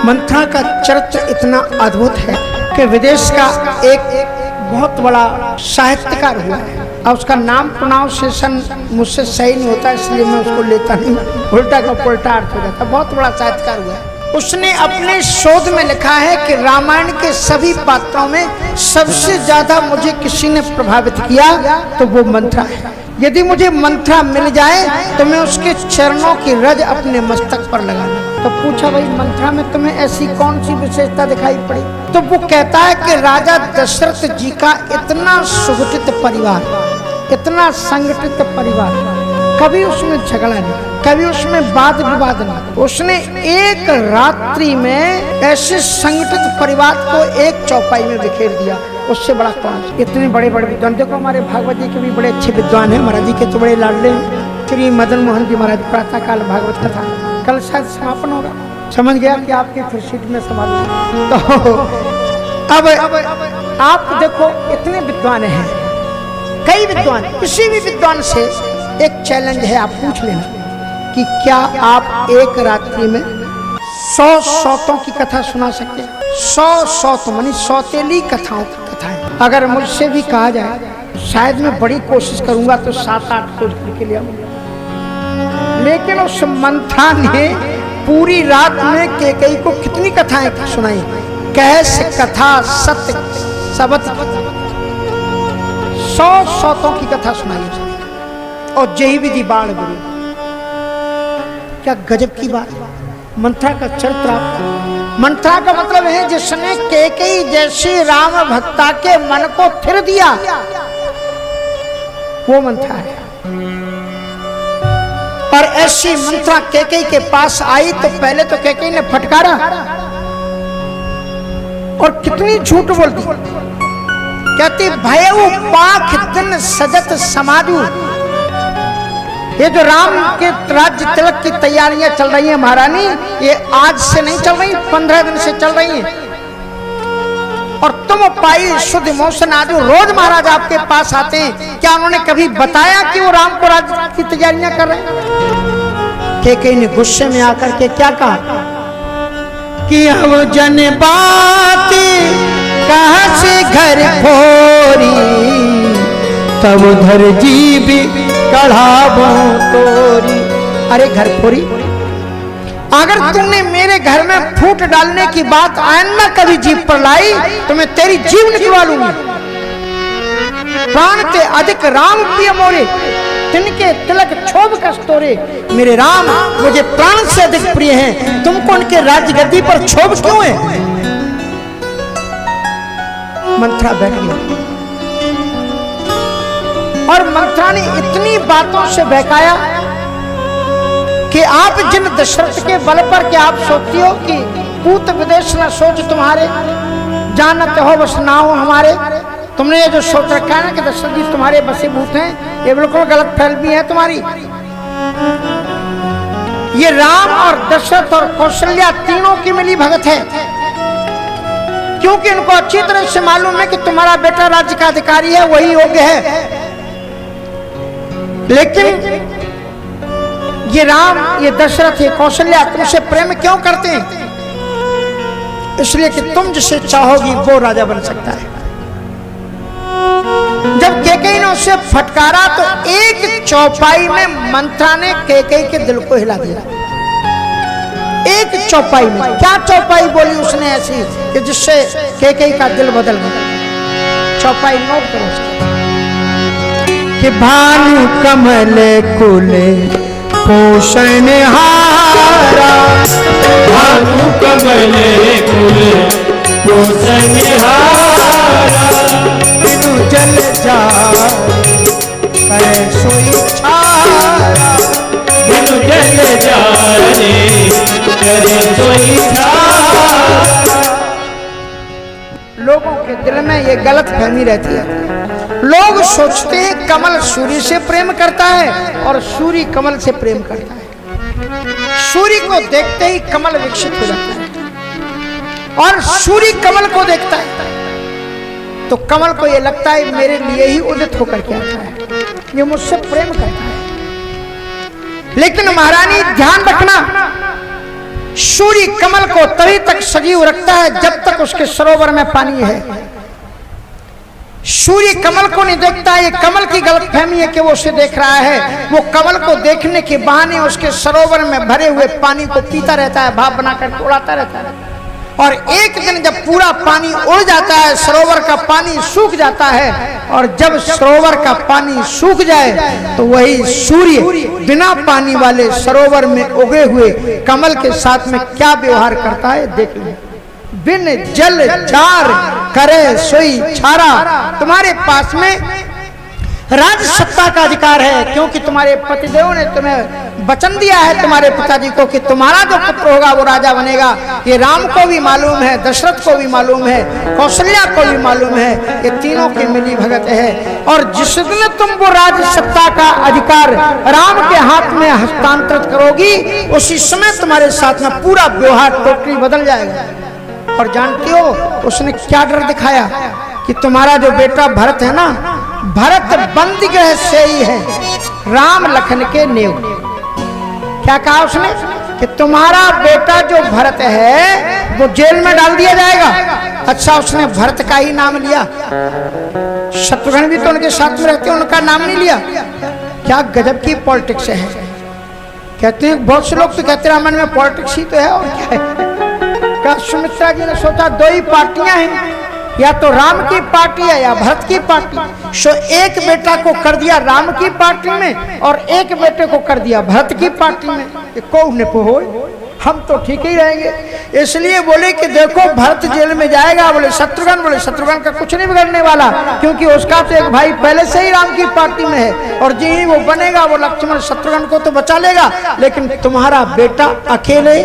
मंथरा का चरित्र इतना अद्भुत है कि विदेश का एक बहुत बड़ा साहित्यकार हुआ है और उसका नाम प्रोनाउंसिएशन मुझसे सही नहीं होता, इसलिए मैं उसको लेता नहीं, उल्टा का पुल्टा अर्थ हो जाता। बहुत बड़ा साहित्यकार हुआ है। उसने अपने शोध में लिखा है कि रामायण के सभी पात्रों में सबसे ज्यादा मुझे किसी ने प्रभावित किया तो वो मंथरा है। यदि मुझे मंथरा मिल जाए तो मैं उसके चरणों की रज अपने मस्तक पर लगा लूं। तो पूछा, भाई मंथरा में तुम्हें ऐसी कौन सी विशेषता दिखाई पड़ी? तो वो कहता है कि राजा दशरथ जी का इतना सुगठित परिवार, इतना संगठित परिवार, कभी उसमें झगड़ा नहीं, कभी उसमें वाद विवाद नहीं। उसने एक रात्रि में ऐसे संगठित परिवार को एक चौपाई में बिखेर दिया। उससे बड़ा कौन? इतने बड़े बड़े विद्वान, देखो हमारे भागवत जी के भी बड़े अच्छे विद्वान हैं, महाराज जी के तो बड़े लाडले हैं। श्री मदन मोहन जी महाराज प्रातः काल भागवत कथा, कल शायद समापन होगा। समझ गया कि आपकी फिर सीट में संभाल। तो अब आप देखो इतने विद्वान हैं, कई विद्वान, किसी भी विद्वान से एक चैलेंज है, आप पूछ लेना कि क्या आप एक रात्रि में 100 सौतों की कथा सुना सकते हैं? 100 सौत मानी सौतेली कथाओं की कथाएं। अगर मुझसे भी कहा जाए, शायद मैं बड़ी कोशिश करूंगा तो 7-8 खोज के लिए आऊंगा। लेकिन उस मंथरा ने पूरी रात में केकई को कितनी कथाएं सुनाई। कैस कथा सत्य सबत 100 सौतों की कथा सुनाई और जय विधि बाण गुरु। क्या गजब की बात। मंथरा का चरित्र, मंथरा का मतलब है जिसने केकई जैसी राम भक्ता के मन को थिर दिया, वो मंथरा है। और ऐसी मंथरा केकई के पास आई तो पहले तो केकई ने फटकारा और कितनी झूठ बोलती। कहती भयउ पाख दिन सजत समाजू। ये जो राम के राज्य तिलक की तैयारियां चल रही हैं महारानी, ये आज से नहीं चल रही, 15 दिन से चल रही हैं। और तुम पाई शुद्ध मोशन आज रोज महाराज आपके पास आते हैं, क्या उन्होंने कभी बताया कि वो राम को राज्य की तैयारियां कर रहे हैं? केकई ने गुस्से में आकर के क्या कहा कि अब जन बात कहां से घर फोरी, तब उधर जी भी कढ़ाबो तोरी। अरे घर फोरी, अगर तुमने मेरे घर में फूट डालने की बात आइंदा कभी जीभ पर लाई तो मैं तेरी जीभ निकलवा लूंगी। प्राण ते अधिक राम प्रिय मोरे, तिनके तिलक क्षोभ कस्तोरे। मेरे राम मुझे प्राण से अधिक प्रिय हैं, तुमको उनके राज्य गद्दी पर क्षोभ क्यों है? मंथरा बैठ गया और मंथरा ने इतनी बातों से बहकाया कि आप जिन दशरथ के बल पर क्या आप सोचती हो कि पूत विदेश न सोच तुम्हारे, जानते हो बस ना हो हमारे। तुमने ये जो सोच रखा है ना कि दशरथ जी तुम्हारे बसीभूत हैं, ये बिल्कुल गलत फहमी है तुम्हारी। ये राम और दशरथ और कौशल्या तीनों की मिली भगत है, क्योंकि इनको अच्छी तरह से मालूम है कि तुम्हारा बेटा राज्य का अधिकारी है, वही योग्य है। लेकिन ये राम, ये दशरथ, ये कौशल्या तुमसे प्रेम क्यों करते हैं? इसलिए कि तुम जिसे चाहोगी वो राजा बन सकता है। जब केकई ने उसे फटकारा तो एक चौपाई में मंथरा ने केकई के दिल को हिला दिया। एक चौपाई में, क्या चौपाई बोली उसने ऐसी कि जिससे केकई का दिल बदल गया। चौपाई नोट करो उसकी कि भानु कमल कुल पोषण हारा, भानु कमल कुल पोषण हारा, बिनु जल जा करे सोई छारा, बिनु जल जाने करे सोई छारा। लोगों के दिल में ये गलत फहमी रहती है। लोग सोचते हैं कमल सूर्य से प्रेम करता है और सूर्य कमल से प्रेम करता है। सूर्य को देखते ही कमल विकसित हो जाता है और सूर्य कमल को देखता है तो कमल को ये लगता है मेरे लिए ही उदित होकर के आता है, ये मुझसे प्रेम करता है। लेकिन महारानी ध्यान रखना सूर्य कमल को तभी तक सजीव रखता है जब तक उसके सरोवर में पानी है। सूर्य कमल को नहीं देखता, ये कमल की गलतफहमी है कि वो उसे देख रहा है। वो कमल को देखने के बहाने उसके सरोवर में भरे हुए पानी को पीता रहता है, भाप बनाकर उड़ाता रहता है। और एक दिन जब पूरा पानी उड़ जाता है, सरोवर का पानी सूख जाता है, और जब सरोवर का पानी सूख जाए तो वही सूर्य बिना पानी वाले सरोवर में उगे हुए कमल के साथ में क्या व्यवहार करता है देख लो। बिन जल जार करे सोई छारा। तुम्हारे पास में राज सत्ता का अधिकार है, क्योंकि तुम्हारे पतिदेव ने तुम्हें वचन दिया है तुम्हारे पिताजी को कि तुम्हारा जो पुत्र होगा वो राजा बनेगा। ये राम को भी मालूम है, दशरथ को भी मालूम है, कौशल्या को भी मालूम है, ये तीनों की मिली भगत है। और जिस दिन तुम वो राज सत्ता का अधिकार राम के हाथ में हस्तांतरित करोगी, उसी समय तुम्हारे साथ में पूरा व्यवहार टोटली बदल जाएगा। और जानती हो उसने क्या डर दिखाया कि तुम्हारा जो बेटा भरत है ना, भरत बंदी गृह से ही है, राम लखन के नेव। क्या कहा उसने कि तुम्हारा बेटा जो भरत है वो जेल में डाल दिया जाएगा। अच्छा, उसने भरत का ही नाम लिया, शत्रुघ्न भी तो उनके साथ में रहते, उनका नाम नहीं लिया। क्या गजब की पॉलिटिक्स है। कहते हैं बहुत से लोग तो कहते हैं रामायण में पॉलिटिक्स ही तो है, और क्या है। सुमित्रा जी ने सोचा दो ही पार्टियां हैं, या तो राम की पार्टी है या भरत की पार्टी। सो एक बेटा को कर दिया राम की पार्टी में और एक बेटे को कर दिया भरत की पार्टी में। कौन ने हो, हम तो ठीक ही रहेंगे। इसलिए बोले कि देखो भरत जेल में जाएगा, बोले शत्रुघ्न का कुछ नहीं बिगड़ने वाला, क्योंकि उसका तो एक भाई पहले से ही राम की पार्टी में है, और जी ही वो बनेगा वो लक्ष्मण शत्रुघ्न को तो बचा लेगा, लेकिन तुम्हारा बेटा अकेले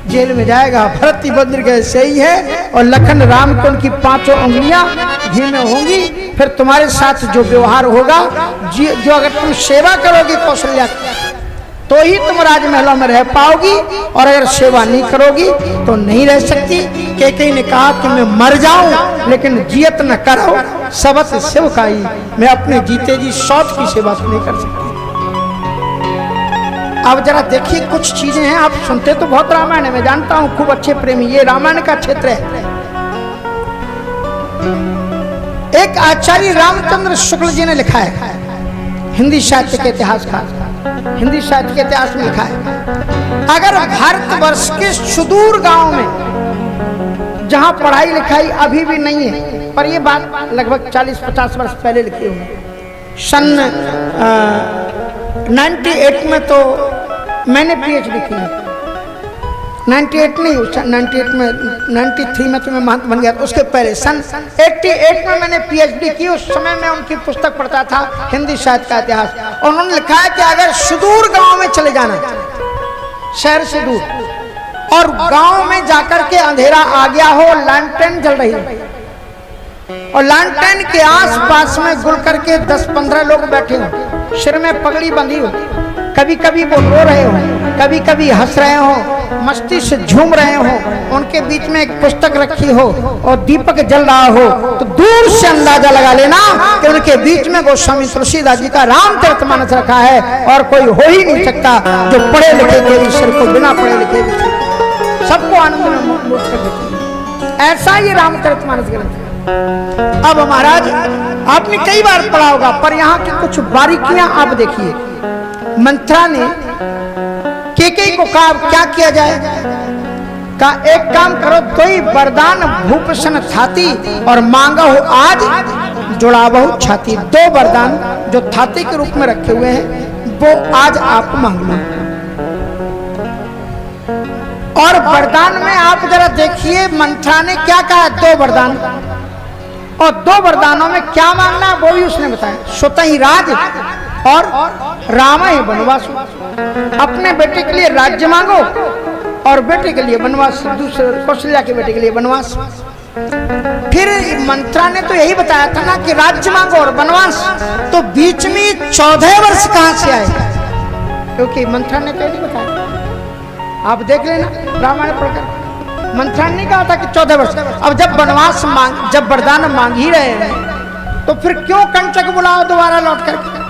जेल में जाएगा। भरत बंद गए सही है, और लखन राम को उनकी 5 उंगलियां घी में होंगी। फिर तुम्हारे साथ जो व्यवहार होगा, जो अगर तुम सेवा करोगी कौशल्या तो ही तुम राजमहलों में रह पाओगी, और अगर सेवा नहीं करोगी तो नहीं रह सकती। केकई ने कहा कि मैं मर जाऊं लेकिन जियत न करो सबत शिव काई। मैं अपने जीते जी सौत की सेवा नहीं कर सकती। अब जरा देखिए कुछ चीजें हैं, आप सुनते तो बहुत रामायण है, मैं जानता हूं खूब अच्छे प्रेमी, ये रामायण का क्षेत्र है। एक आचार्य रामचंद्र शुक्ल जी ने लिखा है, हिंदी साहित्य के इतिहास का, हिंदी साहित्य के इतिहास में लिखा है, अगर भारतवर्ष के सुदूर गांव में जहां पढ़ाई लिखाई अभी भी नहीं है, पर ये बात लगभग 40-50 वर्ष पहले लिखी हुई, सन 98 में तो मैंने पीएचडी की, 98 नहीं, 98 में 93 में तो मैं महंत बन गया, उसके पहले सन 88 में मैंने पीएचडी की। उस समय मैं उनकी पुस्तक पढ़ता था, हिंदी साहित्य का इतिहास, और उन्होंने लिखा है कि अगर सुदूर गांव में चले जाना, शहर से दूर, और गांव में जाकर के अंधेरा आ गया हो, लैंटर्न जल रही है, और लैंटर्न के आस पास में गुल करके 10-15 लोग बैठे हो, सिर में पगड़ी बंधी हो, कभी कभी वो रो रहे हो, कभी कभी हंस रहे हो, मस्ती से झूम रहे हो, उनके बीच में एक पुस्तक रखी हो और दीपक जल रहा हो, तो दूर से अंदाजा लगा लेना कि उनके बीच में गोस्वामी तुलसीदास जी का रामचरितमानस रखा है, और कोई हो ही नहीं सकता जो पढ़े लिखे के ईश्वर को बिना पढ़े लिखे सबको आनंद में मुक्त कर देते। ऐसा ये रामचरितमानस ग्रंथ है। अब महाराज आपने कई बार पढ़ा होगा, पर यहाँ की कुछ बारीकियां आप देखिए। मंत्रा ने केकई को कहा क्या किया जाए, कहा एक काम करो, दो ही वरदान भूषण थाती और मांगा हो आज जुड़ा बहु छाती। 2 वरदान जो थाती के रूप में रखे हुए हैं वो आज आप मांग लो। और वरदान में आप जरा देखिए मंत्रा ने क्या कहा, 2 वरदान, और 2 वरदानों में क्या मांगना वो भी उसने बताया। स्वतः ही राज और राम ही वनवास। अपने बेटे के लिए राज्य मांगो और बेटे के लिए वनवास, दूसरे कौशल्या के बेटे के लिए वनवास। फिर मंत्रा ने तो यही बताया था ना कि राज्य मांगो और वनवास, तो बीच में 14 वर्ष कहां से आए, क्योंकि मंत्रा ने तो नहीं बताया। आप देख लेना रामायण पढ़कर, मंत्रा ने कहा था कि 14 वर्ष। अब जब वनवास मांग, जब वरदान मांग ही रहे हैं, तो फिर क्यों कंचक बुलाओ दोबारा लौट करके।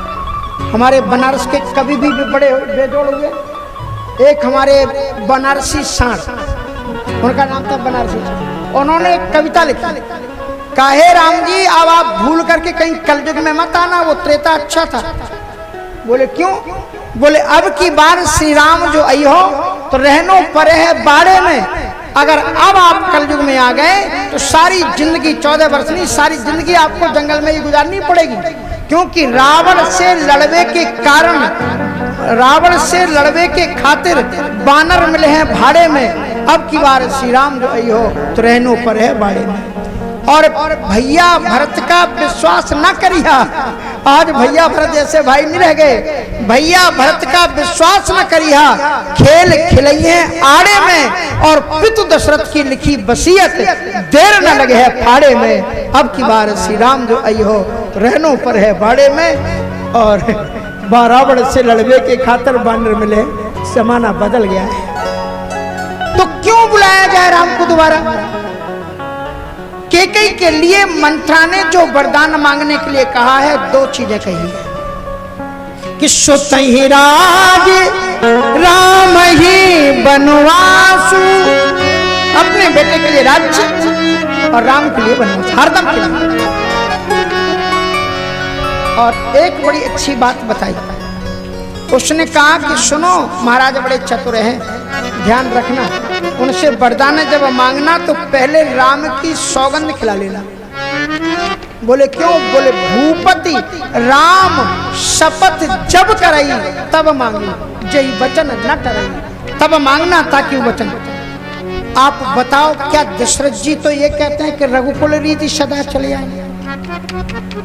हमारे बनारस के कवि भी बड़े बेजोड़ हुए, एक हमारे बनारसी सांड, उनका नाम था बनारसी सांड, उन्होंने एक कविता लिखी, काहे राम जी अब आप भूल करके कहीं कलयुग में मत आना, वो त्रेता अच्छा था। बोले क्यों? बोले अब की बार श्री राम जो आई हो तो रहनो परे है बाड़े में, अगर अब आप कलयुग में आ गए तो सारी जिंदगी 14 वर्ष नहीं, सारी जिंदगी आपको जंगल में ही गुजारनी पड़ेगी, क्योंकि रावण से लड़वे के कारण, रावण से लड़वे के खातिर बानर मिले हैं भाड़े में, अब की बार श्री राम जो आई हो तो रहनो पर है बाड़े में। और भैया भरत का विश्वास न करिया, आज भैया भरत जैसे भाई नहीं रह गए, भैया भरत का विश्वास न करिया, खेल खिलइए आड़े में, और पितु दशरथ की लिखी वसीयत देर न लगे है फाड़े में, अब की बार श्री राम जो आई हो तो रहनो पर है बाड़े में। और रावण से लड़वे के खातिर बानर मिले, जमाना बदल गया है, तो क्यों बुलाया जाए राम को दोबारा? कैकेयी के लिए मंत्रा ने जो वरदान मांगने के लिए कहा है, दो चीजें कही है कि सुतहि राज राम ही बनवासु, अपने बेटे के लिए राज्य और राम के लिए बनवास, हरदम के लिए। और एक बड़ी अच्छी बात बताई, उसने कहा कि सुनो महाराज बड़े चतुर हैं, ध्यान रखना, उनसे वरदान जब मांगना तो पहले राम की सौगंध खिला लेना। बोले क्यों? बोले भूपति राम शपथ जब करई तब मांगी, जय वचन न टरई, तब मांगना ताकि वचन। आप बताओ क्या दशरथ जी तो ये कहते हैं कि रघुकुल रीति सदा चले आए,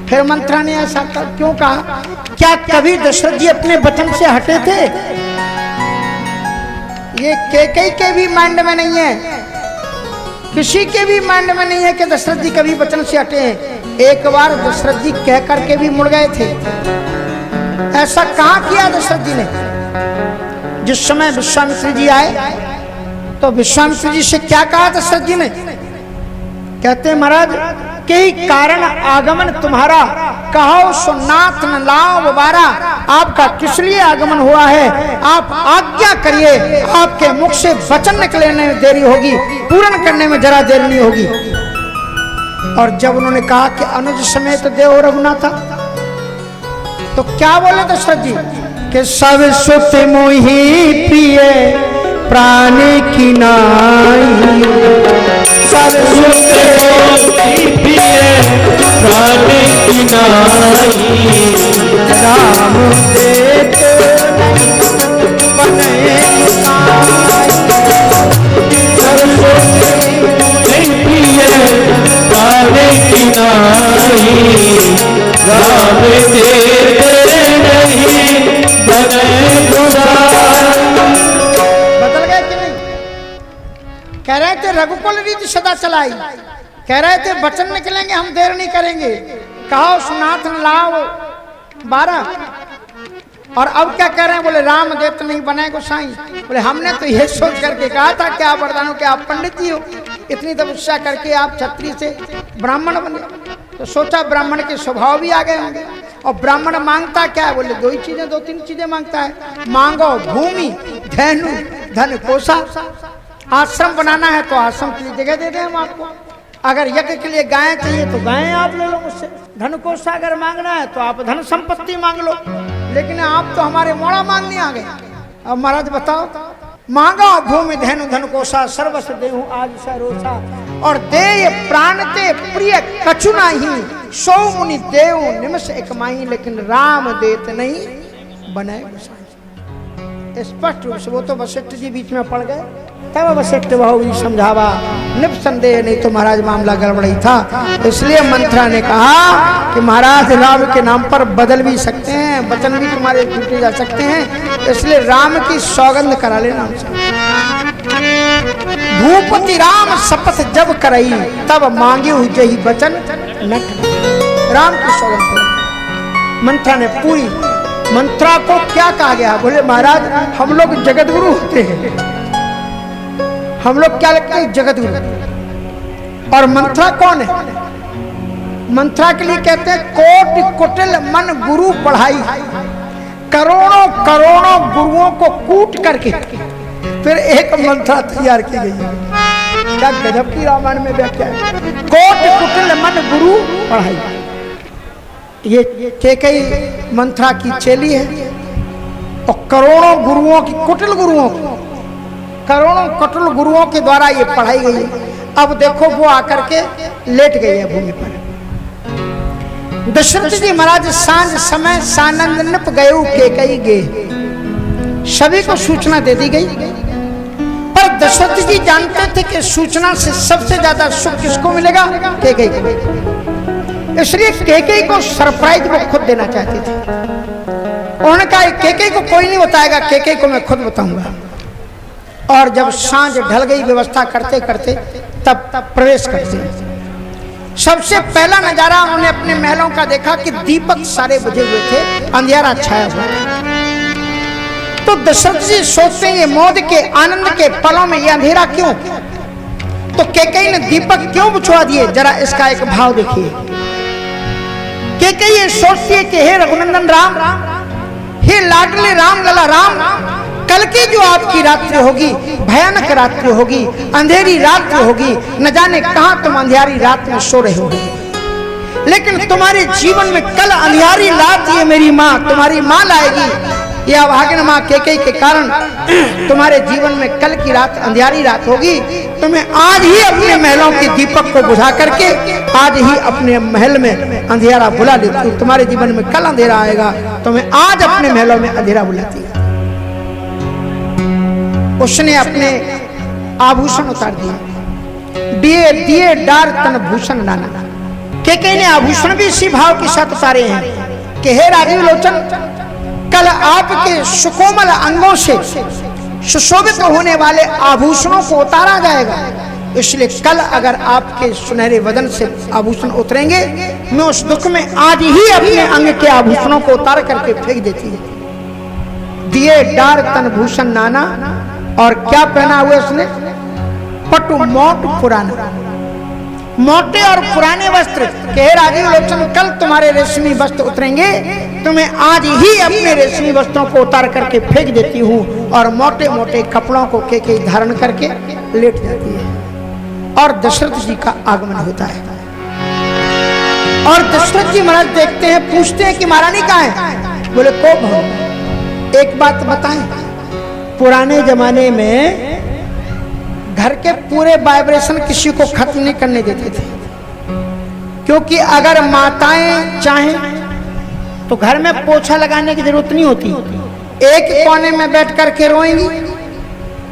फिर मंत्रा ने ऐसा क्यों कहा? क्या कभी दशरथ जी अपने वचन से हटे थे? ये कैकेयी के भी माइंड में नहीं है, किसी के भी माइंड में नहीं है कि दशरथ जी कभी वचन से हटे हैं। एक बार दशरथ जी कह करके भी मुड़ गए थे। ऐसा कहाँ किया दशरथ जी ने? जिस समय विश्वामित्र जी आए तो विश्वामित्र जी से क्या कहा दशरथ जी ने? कहते महाराज के कारण आगमन तुम्हारा, कहो सुनाथ न लाओ दोबारा, आपका किस लिए आगमन हुआ है, आप आज्ञा करिए, आपके मुख से वचन निकलने में देरी होगी, पूर्ण करने में जरा देर नहीं होगी। और जब उन्होंने कहा कि अनुज समेत देव रघुनाथा, तो क्या बोले दशरथ जी कि सब सुत मोहि प्रिय प्राण की नाई, सब सुत प्रिय प्राण की नाई, राम देत बने प्रिय प्राण की नाई, राम देत नहीं बने गुसाई। बदल गए कि नहीं? कह रहे थे रघुकुल रीति सदा चलाई, कह रहे थे वचन निकलेंगे हम देर नहीं करेंगे, कहो सुनाथ न लाओ 12, और अब क्या कह रहे हैं? बोले राम देत नहीं बने गोसाई। बोले हमने तो ये सोच करके कहा था कि आप वरदानों के आप पंडित जी हो, इतनी तपस्या करके आप क्षत्रिय से ब्राह्मण बने, तो सोचा ब्राह्मण के स्वभाव भी आ गए होंगे। और ब्राह्मण मांगता क्या है? बोले दो ही चीजें, 2-3 चीजें मांगता है, मांगो भूमि धैनु धन कोसा, आश्रम बनाना है तो आश्रम के लिए जगह दे दें हम आपको, अगर यज्ञ के लिए गाय चाहिए तो गाय आप ले लो मुझसे, धन कोसा अगर मांगना है तो आप धन संपत्ति मांग लो, लेकिन आप तो हमारे मोड़ा मांगने आ गए। अब महाराज बताओ, मांगा भूमि धैनु धन कोसा, सर्वस्व देहु आज सरोसा, और दे प्राण ते प्रिय कछु नाही, सो मुनि देव निमिष एक माही, लेकिन राम देत नहीं बने गोसाई। स्पष्ट रूप से वो तो वशिष्ठ जी बीच में पड़ गए, तब वशिष्ठ बहु जी समझावा, निसंदेह, नहीं तो महाराज मामला गड़बड़ी था। इसलिए मंत्रा ने कहा कि महाराज राम के नाम पर बदल भी सकते हैं, वचन भी तुम्हारे टूटे जा सकते हैं, इसलिए राम की सौगंध करा लेना हमसे। भूपति राम शपथ जब करई तब मांगे हुई वचन न करई, राम की सौगंध करा। मंत्रा ने पूरी, मंत्रा को क्या कहा गया? बोले महाराज हम लोग जगत गुरु होते हैं, हम लोग क्या लगते हैं? जगत गुरु। और मंत्रा कौन है? मंत्रा के लिए कहते हैं कोटि कुटिल मन गुरु पढ़ाई, करोड़ों करोड़ों गुरुओं को कूट करके फिर एक मंत्रा तैयार की गई है। क्या गजब की रामायण में व्याख्या है। कोट कुटिल मन गुरु पढ़ाई, ये केकई मंत्रा की चेली है और करोड़ों गुरुओं की, कुटिल गुरुओं की, करोड़ों कुटिल गुरुओं के द्वारा ये पढ़ाई गई है। अब देखो वो आकर के लेट गई है भूमि पर। दशरथ जी महाराज सांझ समय सानंद नप गए केकई गे, सभी को सूचना दे दी गई। पर दशरथ जी जानते थे कि सूचना से सबसे ज्यादा सुख किसको मिलेगा, केकई को। इसलिए केकई को सरप्राइज वो खुद देना चाहते थे। उन्होंने कहा केकई को कोई नहीं बताएगा, केकई को मैं खुद बताऊंगा। और जब सांझ ढल गई, व्यवस्था करते करते तब प्रवेश करते, सबसे पहला नजारा उन्होंने अपने महलों का देखा कि दीपक सारे बुझे हुए थे, अंधियारा छाया हुआ। तो दशरथ जी सोचते हैं ये मौज के आनंद के पलों में ये अंधेरा क्यों। तो केकई ने दीपक क्यों बुझवा दिए, जरा इसका एक भाव देखिए। केकई ये सोचती है कि हे रघुनंदन राम, हे लाडले राम लला राम, कल की जो आपकी रात्रि होगी भयानक रात्रि होगी, अंधेरी रात्रि होगी, न जाने कहां तुम अंधियारी रात में सो रहे होगे। लेकिन तुम्हारे जीवन में कल अंधियारी रात ये मेरी माँ, तुम्हारी माँ लाएगी। यह अभागिन माँ केकई के कारण तुम्हारे जीवन में कल की रात अंधियारी रात होगी। तुम्हें आज ही अपने महलों के दीपक को बुझा करके आज ही अपने महल में अंधियारा बुला लेती। तुम्हारे जीवन में कल अंधेरा आएगा, तुम्हें आज अपने महलों में अंधेरा बुलाती है। उसने अपने आभूषण उतार दिए, दिए दिए डार तन भूषण नाना। केकई ने आभूषण भी इसी भाव के साथ उतारे हैं कि हे राजीव लोचन, कल आपके सुकोमल अंगों से सुशोभित होने वाले आभूषणों को उतारा जाएगा। इसलिए कल अगर आपके सुनहरे वदन से आभूषण उतरेंगे, मैं उस दुख में आज ही अपने अंग के आभूषणों को उतार करके फेंक देती है। दिए डार तन भूषण नाना, और क्या पहना हुआ उसने, पटु मोट पुराना, मोटे और पुराने वस्त्र। कह राजीव लोचन, कल तुम्हारे रेशमी वस्त्र उतरेंगे, तुम्हें आज ही अपने रेशमी वस्त्रों को उतार करके फेंक देती हूँ। और मोटे मोटे कपड़ों को केकई धारण करके लेट जाती है। और दशरथ जी का आगमन होता है। और दशरथ जी महाराज देखते हैं, पूछते हैं कि महारानी कहाँ है। बोले को भाव, एक बात बताएं, पुराने जमाने में घर के पूरे वाइब्रेशन किसी को खत्म नहीं करने देते थे, क्योंकि अगर माताएं चाहें तो घर में पोछा लगाने की जरूरत नहीं होती। एक कोने में बैठ करके रोएंगी,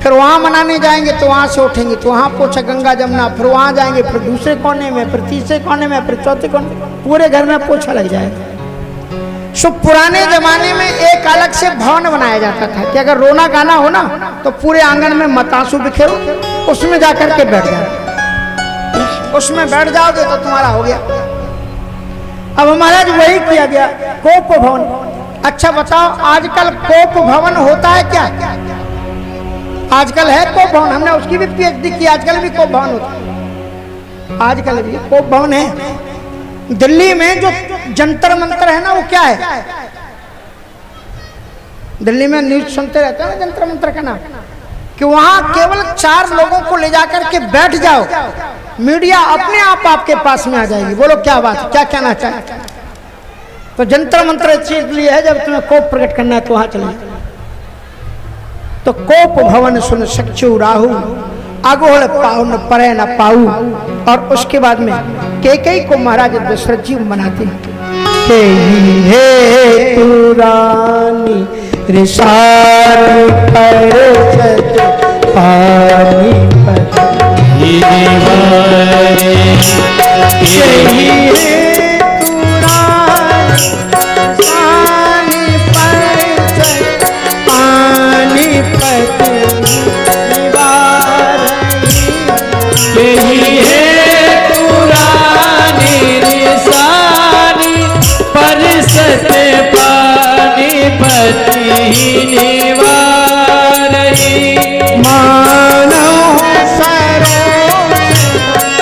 फिर वहां मनाने जाएंगे तो वहां से उठेंगे तो वहां पोछा गंगा जमुना, फिर वहां जाएंगे, फिर दूसरे कोने में, फिर तीसरे कोने में, फिर चौथे कोने में, पूरे घर में पोछा लग जाएगा। सो पुराने जमाने में एक अलग से भवन बनाया जाता था कि अगर रोना गाना हो ना तो पूरे आंगन में मतासू बिखेरो, उसमें जाकर के बैठ जाओ, उसमें बैठ जाओगे तो तुम्हारा हो गया। अब महाराज वही किया गया, कोप भवन। अच्छा बताओ, आजकल कोप भवन होता है क्या? आजकल है कोप भवन, हमने उसकी भी पीएचडी की, आजकल भी कोप भवन होता है। आजकल भी कोप भवन है। दिल्ली में जो जंतर मंतर है ना, वो क्या है? दिल्ली में न्यूज सुनते रहते हैं ना जंतर मंतर का नाम, कि वहां केवल 4 लोगों को ले जाकर के बैठ जाओ, मीडिया अपने आप आपके पास में आ जाएगी। बोलो क्या बात, क्या कहना चाहते? तो जंतर मंत्र चीज लिए है, जब तुम्हें कोप प्रकट करना है तो वहां चले। तो कोप भवन सुन सक्षु राहु, आगोड़ पाऊ न परे न पाऊ। और उसके बाद में केकई को महाराज दशरथ जी मनाते हैं, हे पुरानी रिसार पर पानी मानव सरो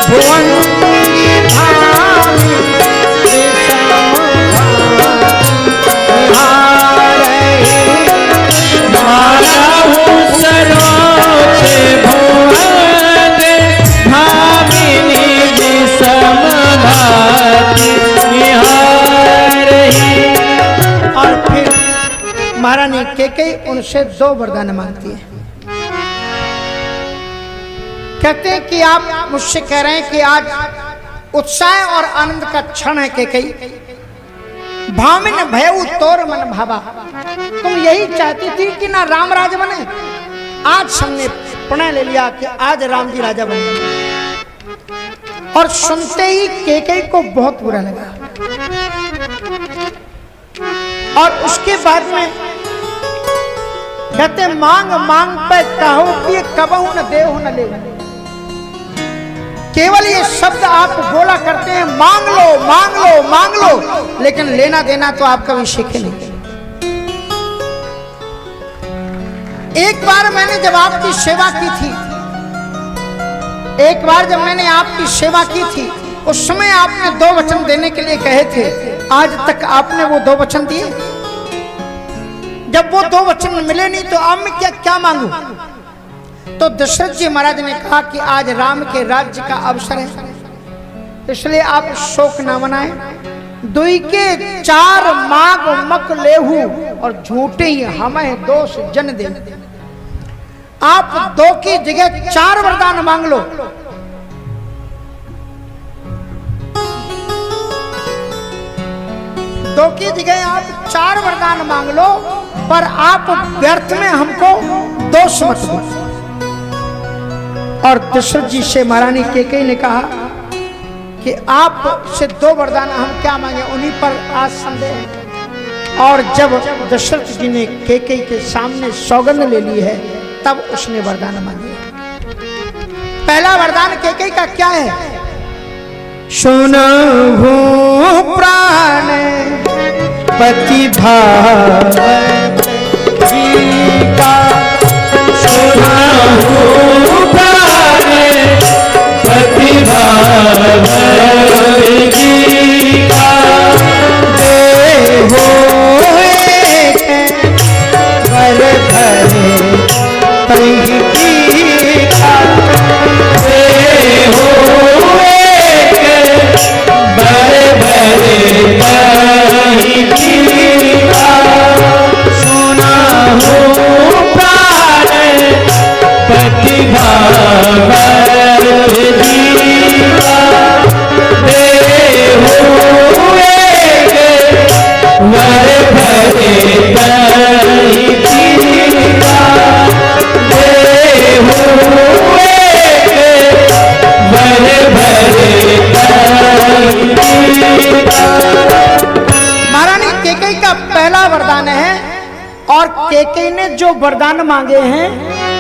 भुवन धाम केकई उनसे 2 वरदान मांगती है। कहते हैं कि आप मुझसे कह रहे हैं कि आज उत्साह और आनंद का क्षण है केकई, भामिन भयउ तोर मन भावा, तुम यही चाहती थी कि ना राम राजा बने, आज हमने प्रणय ले लिया कि आज राम जी राजा बने। और सुनते ही केकई को बहुत बुरा लगा और उसके बाद में कहते मांग मांग पे कहो कि कबहू न देहु न ले। केवल ये शब्द आप बोला करते हैं मांग लो मांग लो मांग लो, लेकिन लेना देना तो आप कभी सीखे नहीं। एक बार मैंने जब आपकी सेवा की थी, एक बार जब मैंने आपकी सेवा की थी, उस समय आपने 2 वचन देने के लिए कहे थे, आज तक आपने वो 2 वचन दिए? जब वो 2 वचन मिले नहीं तो अब मैं क्या मांगू? तो दशरथ जी महाराज ने कहा कि आज राम के राज्य का अवसर है, इसलिए आप शोक न मनाएं। दुई के 4 माग मक लेहू और झूठे ही हमें दोष जन दे। आप 2 की जगह 4 वरदान मांग लो। दो की जगह आप 4 वरदान मांग लो, पर आप व्यर्थ में हमको दोष मत दो। और दशरथ जी से महारानी केकई ने कहा कि आप से 2 वरदान हम क्या मांगे, उन्हीं पर आज संदेह है। और जब दशरथ जी ने केकई के सामने सौगंध ले ली है, तब उसने वरदान मांगे। पहला वरदान केकई का क्या है? सुनहु प्राण पति भाव जी का, सुनहु प्राण पति भाव जी का, देहो वर भरे तही का, देहो बर भरे तही का, सुनहु प्राण पति भाव जी का, देहो वर भरे तही का, देहो वर भरे तही का। महारानी केकई का पहला वरदान है। और केकई ने जो वरदान मांगे हैं,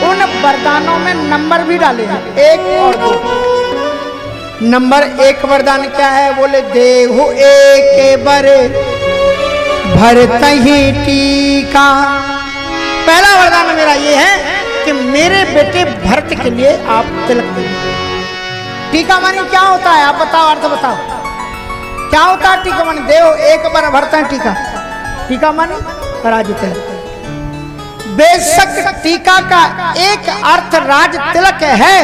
उन वरदानों में नंबर भी डाले हैं, 1 और 2। नंबर 1 वरदान क्या है? बोले देहु एक बरे भरतहि टीका। पहला वरदान मेरा ये है कि मेरे बेटे भरत के लिए आप तिलक देंगे। टीका मानी क्या होता है? आप बताओ, अर्थ बताओ क्या होता है टीका मानी? देव एक बार भरता है टीका, टीका मानी राज तिलक। बेशक टीका का एक अर्थ राज तिलक है,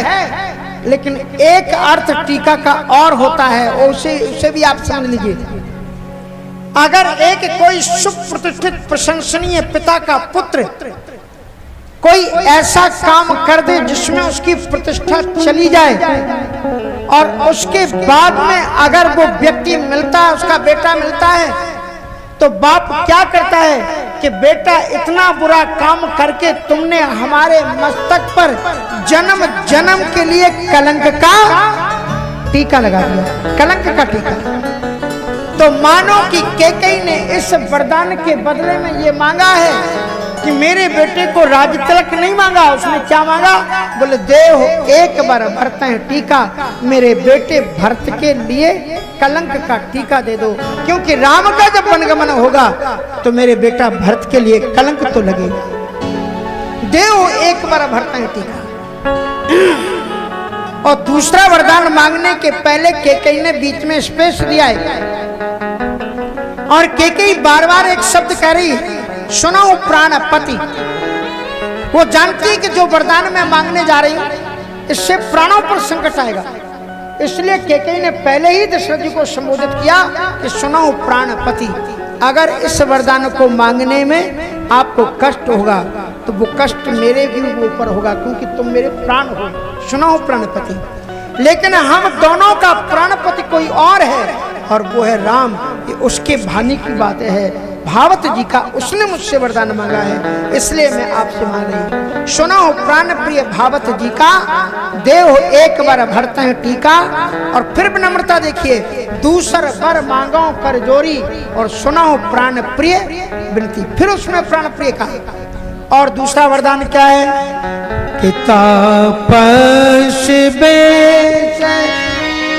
लेकिन एक अर्थ टीका का और होता है, उसे भी आप समझ लीजिए। अगर एक कोई सुप्रतिष्ठित प्रशंसनीय पिता का पुत्र कोई ऐसा काम कर दे जिसमें उसकी प्रतिष्ठा चली जाए, और उसके बाद में अगर वो व्यक्ति मिलता है, उसका बेटा मिलता है, तो बाप क्या करता है कि बेटा इतना बुरा काम करके तुमने हमारे मस्तक पर जन्म जन्म के लिए कलंक का टीका लगा दिया, कलंक का टीका। तो मानो कि केकई ने इस वरदान के बदले में ये मांगा है कि मेरे बेटे को राज तिलक नहीं मांगा, उसने क्या मांगा? बोले देव एक बार भरते हैं टीका, मेरे बेटे भरत के लिए कलंक का टीका दे दो, क्योंकि राम का जब वनगमन होगा तो मेरे बेटा भरत के लिए कलंक तो लगेगा। देव एक बार भरते हैं टीका। और दूसरा वरदान मांगने के पहले केकई ने बीच में स्पेस दिया है, और केकई बार बार एक शब्द कह रही, सुनो प्राण पति। वो जानती है कि जो वरदान मैं मांगने जा रही हूं, इससे प्राणों पर संकट आएगा, इसलिए केकई ने पहले ही दशरथ जी को संबोधित किया कि सुनो प्राण पति। अगर इस वरदान को मांगने में आपको कष्ट होगा तो वो कष्ट मेरे भी ऊपर होगा, क्योंकि तुम मेरे प्राण हो। सुना हो प्राणपति, लेकिन हम दोनों का प्राणपति कोई और है और वो है राम। ये उसके भानी की बात है, भावत जी का, उसने मुझसे वरदान मांगा है, इसलिए मैं आपसे मांग रही हूँ। सुना हो प्राण प्रिय भावत जी का, देव एक बार भरते हैं टीका। और फिर विनम्रता देखिए, दूसर बर मांगो कर जोरी। और सुना हो प्राण प्रिय विनती, फिर उसमें प्राण प्रिय का। और दूसरा वरदान क्या है कि तापस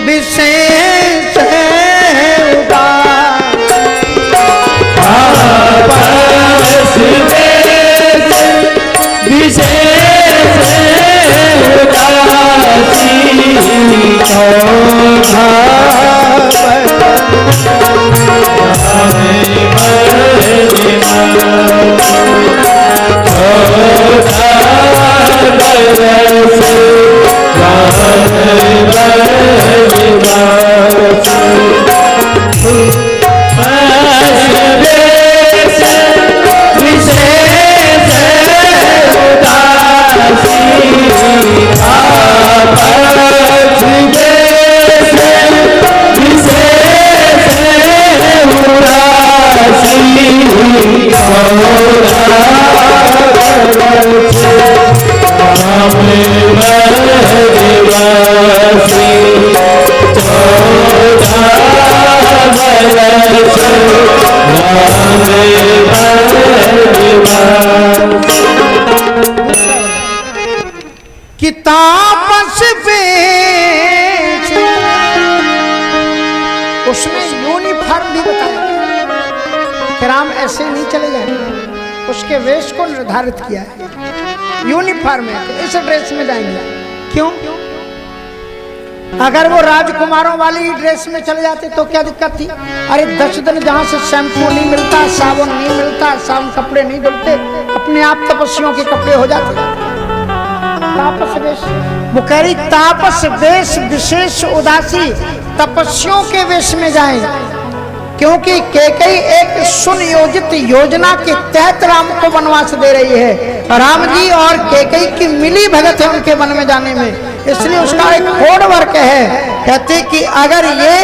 विशेष उदार, तापस विशेष उदासी कि तापस वेश, उसने यूनिफॉर्म भी बताया कि राम ऐसे नहीं चले जाएंगे, उसके वेश को निर्धारित किया है। यूनिफॉर्म है तो इस ड्रेस में जाएंगे। क्यों? अगर वो राजकुमारों वाली ड्रेस में चले जाते तो क्या दिक्कत थी? अरे 10 दिन जहां से शैम्पू नहीं मिलता, साबुन नहीं मिलता, साबुन कपड़े नहीं धुलते, अपने आप तपस्वियों के कपड़े हो जाते। तापस वेश, वो कह रही तापस वेश विशेष उदासी, तपस्वियों के वेश में जाएं, क्योंकि कैकेयी एक सुनियोजित योजना के तहत राम को वनवास दे रही है। राम जी और कैकेयी की मिली भगत है उनके वन में जाने में, इसलिए उसका एक कोड वर्क है। कहते कि अगर ये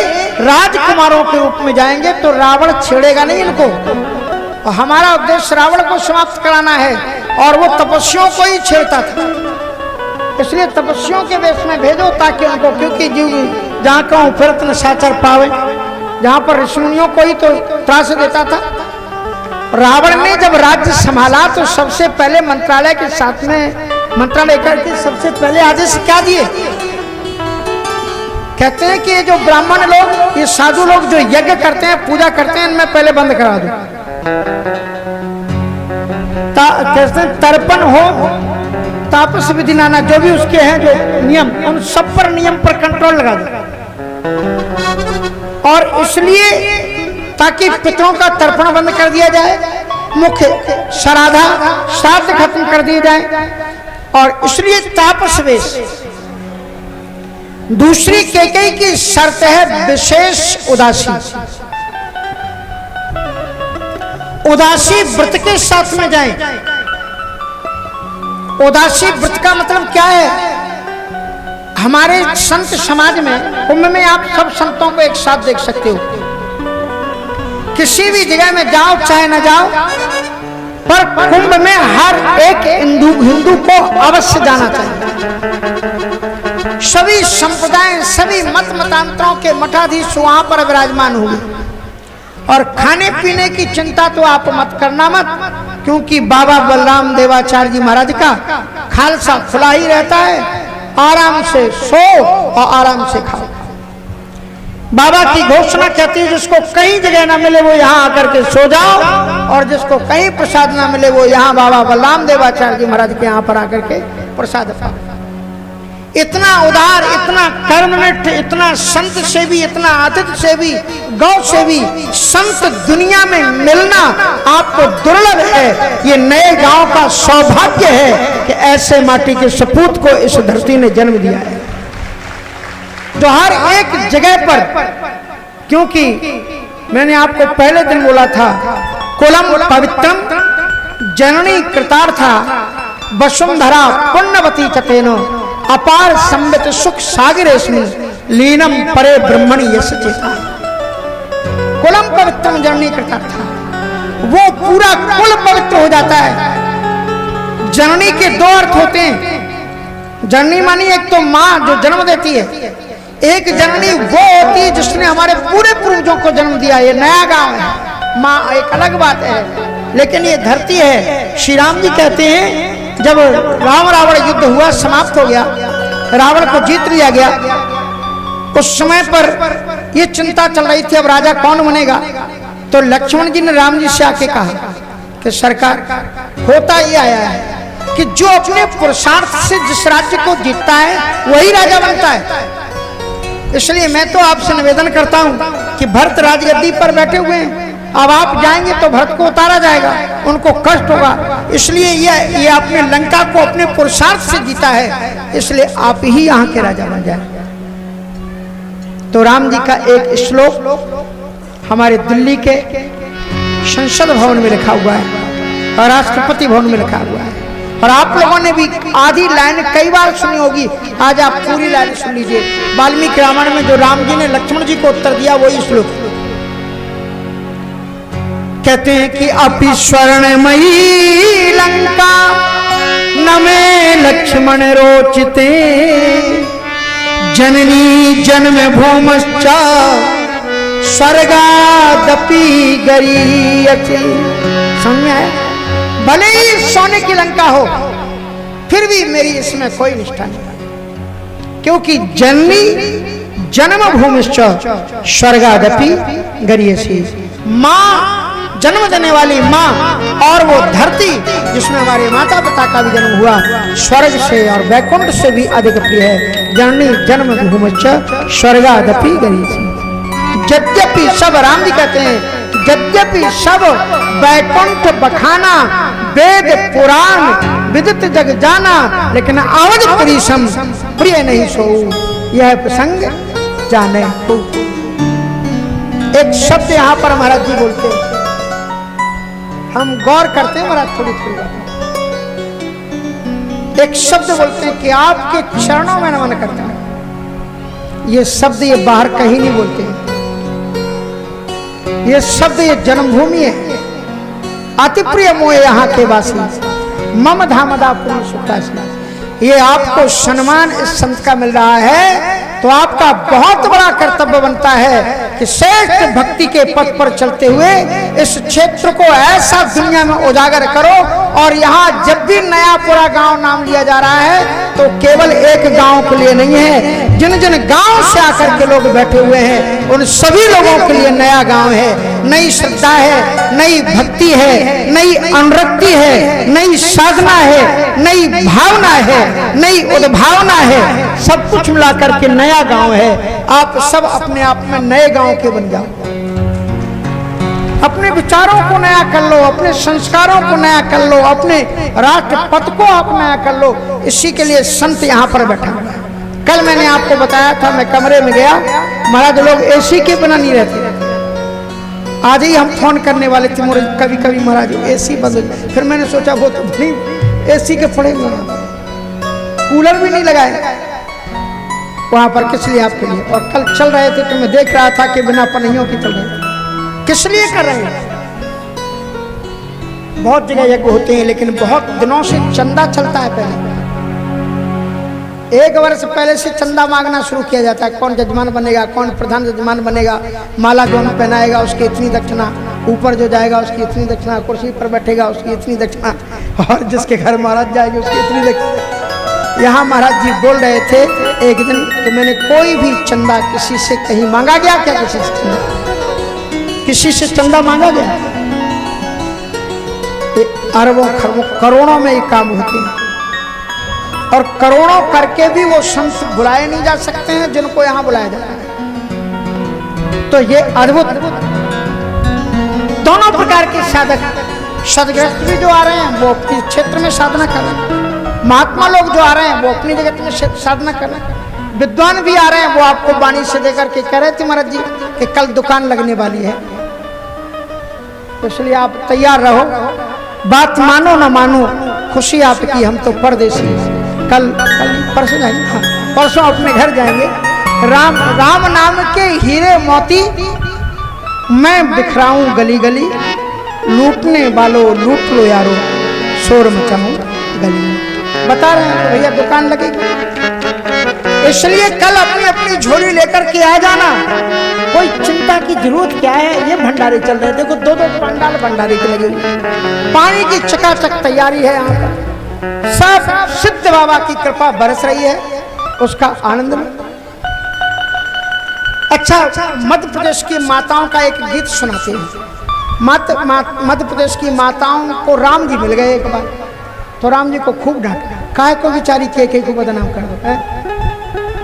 राजकुमारों के रूप में जाएंगे तो रावण छेड़ेगा नहीं इनको, और हमारा उद्देश्य रावण को समाप्त कराना है, और वो तपस्वियों को ही छेड़ता था, इसलिए तपस्वियों के वेश में भेजो ताकि उनको, क्योंकि जीव जहाँ कहूँ फिरत न साचर पावे, जहाँ पर ऋषिमुनियों को ही तो त्रास देता था। रावण ने जब राज्य संभाला तो सबसे पहले मंत्रालय के साथ में मंत्रालय करके सबसे पहले आदेश क्या दिए? कहते हैं कि ये जो ब्राह्मण लोग, ये साधु लोग जो यज्ञ करते हैं, पूजा करते हैं, इनमें पहले बंद करा दो। कहते हैं तर्पण हो, तापस विधि नाना, जो भी उसके हैं जो नियम, उन सब पर नियम पर कंट्रोल लगा दो। और इसलिए ताकि पितरों का तर्पण बंद कर दिया जाए, मुख्य श्राद्ध खत्म कर दिए जाए, और इसलिए तापस वेश। दूसरी कैकेयी की शर्त है विशेष उदासी। उदासी व्रत के साथ में जाएं। उदासी व्रत का मतलब क्या है? हमारे संत समाज में, कुंभ में आप सब संतों को एक साथ देख सकते हो। किसी भी जगह में जाओ चाहे न जाओ, पर कुंभ में हर एक हिंदू को अवश्य जाना चाहिए। सभी संप्रदाय, सभी मत मतांतरों के मठाधीश वहां पर विराजमान हुए। और खाने पीने की चिंता तो आप मत करना मत, क्योंकि बाबा बलराम देवाचार्य जी महाराज का खालसा खुला ही रहता है। आराम से सो और आराम से खाओ। बाबा की घोषणा कहती है जिसको कहीं जगह ना मिले वो यहाँ आकर के सो जाओ, और जिसको कहीं प्रसाद ना मिले वो यहाँ बाबा बलराम देवाचार्य जी महाराज के यहाँ पर आकर के प्रसाद पाओ। इतना उदार, इतना कर्मनिष्ठ, इतना संत सेवी, इतना आतिथ्य सेवी, गौ सेवी संत दुनिया में मिलना आपको दुर्लभ है। ये नए गांव का सौभाग्य है कि ऐसे माटी के सपूत को इस धरती ने जन्म दिया है, जो हर एक जगह पर, क्योंकि मैंने आपको पहले दिन बोला था, कुलम पवित्रम जननी कृतार्था वसुंधरा पुण्यवती चतेनो अपार संबित सुख सागरेस्मिन लीनम परे ब्रह्मणि यश चेता। कुलम पवित्रम जननी कृतार्था, वो पूरा कुल पवित्र हो जाता है। जननी के दो अर्थ होते हैं। जननी मानी एक तो माँ जो जन्म देती है, एक जननी वो होती है जिसने हमारे पूरे पूर्वजों को जन्म दिया। ये नया गांव है, माँ एक अलग बात है, लेकिन ये धरती है। श्री राम जी कहते हैं जब राम रावण युद्ध हुआ, समाप्त हो गया, रावण को जीत लिया गया, उस समय पर ये चिंता चल रही थी अब राजा कौन बनेगा। तो लक्ष्मण जी ने राम जी से आके कहा कि सरकार, होता ये आया है कि जो अपने पुरुषार्थ से जिस राज्य को जीतता है वही राजा बनता है। इसलिए मैं तो आपसे निवेदन करता हूं कि भरत राजगद्दी पर बैठे हुए हैं, अब आप जाएंगे तो भरत को उतारा जाएगा, उनको कष्ट होगा। इसलिए ये अपने लंका को अपने पुरुषार्थ से जीता है, इसलिए आप ही यहाँ के राजा बन जाए। तो राम जी का एक श्लोक हमारे दिल्ली के संसद भवन में लिखा हुआ है और राष्ट्रपति भवन में लिखा हुआ है, और आप लोगों ने भी आधी लाइन कई बार सुनी होगी। आज आप पूरी लाइन सुन लीजिए। वाल्मीकि रामायण में जो राम जी ने लक्ष्मण जी को उत्तर दिया वही श्लोक। कहते हैं कि अपि स्वर्णमयी लंका न मे लक्ष्मण रोचते, जननी जन्म भूमश्च स्वर्गादपि गरीयते। समझ में आया? भले ही सोने की लंका हो, फिर भी मेरी इसमें कोई निष्ठा नहीं, क्योंकि जननी जन्म भूमिश्च स्वर्गादपि गरीयसी। माँ, जन्म देने वाली माँ, और वो धरती जिसमें हमारे माता पिता का भी जन्म हुआ, स्वर्ग से और वैकुंठ से भी अधिक प्रिय है। जननी जन्म भूमिश्च स्वर्गादपि गरीयसी। यद्यपि सब, राम जी कहते हैं, यद्यपि सब वैकुंठ बखाना वेद पुराण विदित जग जाना, लेकिन अवध परिसम प्रिय नहीं सो, यह प्रसंग जाने को। एक शब्द यहाँ पर महाराज जी बोलते हैं, हम गौर करते हैं महाराज थोड़ी थोड़ी बात। एक शब्द बोलते हैं कि आपके चरणों में नमन करते हैं। ये शब्द ये बाहर कहीं नहीं बोलते हैं, ये शब्द ये जन्मभूमि है। अति प्रिय मोह यहाँ के वासी मम धामदा पूर्ण सुखासी। ये आपको सम्मान इस संत का मिल रहा है, तो आपका बहुत बड़ा कर्तव्य बनता है कि श्रेष्ठ भक्ति के पथ पर चलते हुए इस क्षेत्र को ऐसा दुनिया में उजागर करो। और यहाँ जब भी नया पूरा गांव नाम लिया जा रहा है तो केवल एक गांव के लिए नहीं है, जिन जिन गांव से आकर के लोग बैठे हुए हैं उन सभी लोगों के लिए नया गांव है, नई श्रद्धा है, नई भक्ति है, नई अनुरक्ति है, नई साधना है, नई भावना है, नई उद्भावना है, सब कुछ मिलाकर के नया गांव है। आप सब अपने आप में नए गांव के बन जाओ, अपने विचारों को नया कर लो, अपने संस्कारों को नया कर लो, अपने राष्ट्र पथ को आप नया कर लो। इसी के लिए संत यहाँ पर बैठा हुआ है। कल मैंने आपको बताया था, मैं कमरे में गया, महाराज लोग एसी के बिना नहीं रहते। आज ही हम फोन करने वाले थे, कभी कभी महाराज एसी बंद, फिर मैंने सोचा वो तो नहीं एसी के पड़ेगा, कूलर भी नहीं लगाए वहां पर, किस लिए? आपके लिए। और कल चल रहे थे तो मैं देख रहा था कि बिना पनियों की चल रहे, किस लिए कर रहे हैं? बहुत जगह यज्ञ होते हैं, लेकिन बहुत दिनों से चंदा चलता है। पहले 1 वर्ष पहले से चंदा मांगना शुरू किया जाता है, कौन जजमान बनेगा, कौन प्रधान जजमान बनेगा, माला कौन पहनाएगा उसकी इतनी दक्षिणा, ऊपर जो जाएगा उसकी इतनी दक्षिणा, कुर्सी पर बैठेगा उसकी इतनी दक्षिणा, और जिसके घर महाराज जाएगी उसकी इतनी दक्षिणा। यहाँ महाराज जी बोल रहे थे एक दिन कि मैंने कोई भी चंदा किसी से कहीं मांगा गया क्या? किसी से चंदा, किसी से चंदा मांगा गया? अरबों खरबों करोड़ों में ये काम होते हैं, और करोड़ों करके भी वो संत बुलाए नहीं जा सकते हैं जिनको यहाँ बुलाया जाता है। तो ये अद्भुत दोनों प्रकार के साधक, सदग्रस्त भी जो आ रहे हैं वो अपने क्षेत्र में साधना कर रहे हैं, महात्मा लोग जो आ रहे हैं वो अपनी जगत में साधना कर रहे हैं, विद्वान भी आ रहे हैं। वो आपको वाणी से देकर के कह रहे थे महाराज जी कि कल दुकान लगने वाली है, तो इसलिए आप तैयार रहो। बात मानो ना मानो, खुशी आपकी, हम तो परदेसी। कल परसों जाएंगे, हाँ परसों अपने घर जाएंगे। राम राम नाम के हीरे मोती मैं बिखराऊं गली गली, लूटने वालों लूट लो यारो, शोर मचाऊं गली में। बता रहे हैं भैया दुकान लगेगी, इसलिए कल अपनी अपनी झोली लेकर के आ जाना। कोई चिंता की जरूरत क्या है, ये भंडारे चल रहे हैं, देखो दो दो पंडाल भंडारे के लगे हुए, पानी की चकाचक तैयारी है यहाँ पर, सब सिद्ध बाबा की कृपा बरस रही है, उसका आनंद में। अच्छा, मध्य प्रदेश की माताओं का एक गीत सुनाते हैं। मध्य प्रदेश की माताओं को राम जी मिल गए एक बार, तो राम जी को खूब डांटा, काय को बेचारी के को बदनाम कर दो है?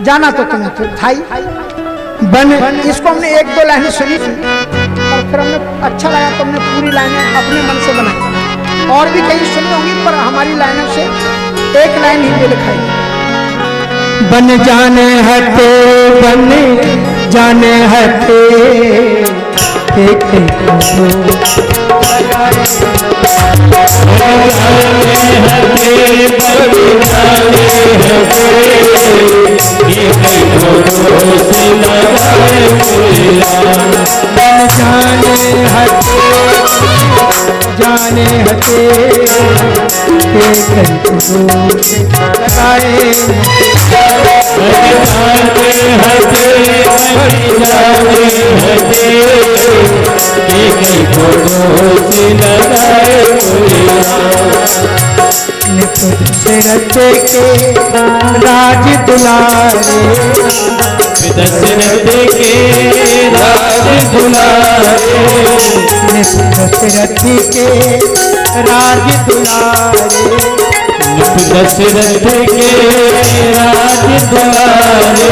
जाना तो तुम्हें तो था ही बन। इसको हमने एक दो लाइनें सुनी थी और फिर हमने अच्छा लगा तो हमने पूरी लाइनें अपने मन से बनाई, और भी कहीं सुनी होंगी पर हमारी लाइनों से एक लाइन ही में लिखाई। बन जाने हटे, बन जाने हटे, एक जाने हटे से रचे के राज दुलारे, दशरथ के राज दुलारे, दशरथ के राज दुलारे, दशरथ के राज दुलारे,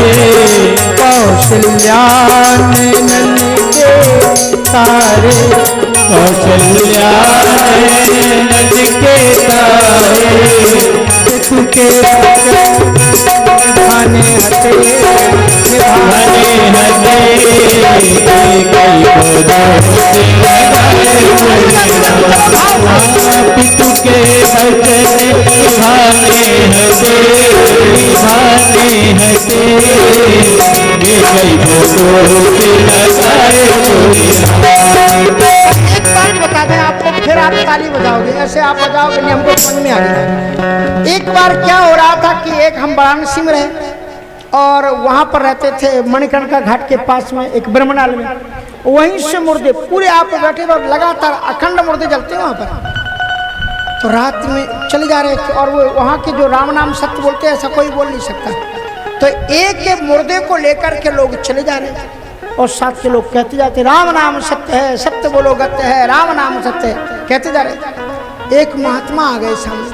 कौशल्या नंद के तारे, कौशल्या नंद के तारे, तुके निभाने हटे, निभाने हटे, पितु के बचन निभाने हटे, निभाने हटे, एक बात बता दें आपको, फिर आप ताली बजाओगे, ऐसे आप बजाओगे नहीं, हमको समझ में आ गया। एक बार क्या हो रहा था कि एक हम वाराणसी में रहे और वहाँ पर रहते थे मणिकर्णिका घाट के पास में एक ब्रह्मणाल में, वहीं से मुर्दे पूरे आप बैठे और लगातार अखंड मुर्दे जलते हैं वहाँ पर। तो रात में चले जा रहे थे और वो वहाँ के जो राम नाम सत्य बोलते हैं, ऐसा कोई बोल नहीं सकता, तो एक मुर्दे को लेकर के लोग चले जा रहे थे और साथ के लोग कहते जाते राम नाम सत्य है, सत्य बोलो गत्य है, राम नाम सत्य है, कहते जा रहे। एक महात्मा आ गए सामने,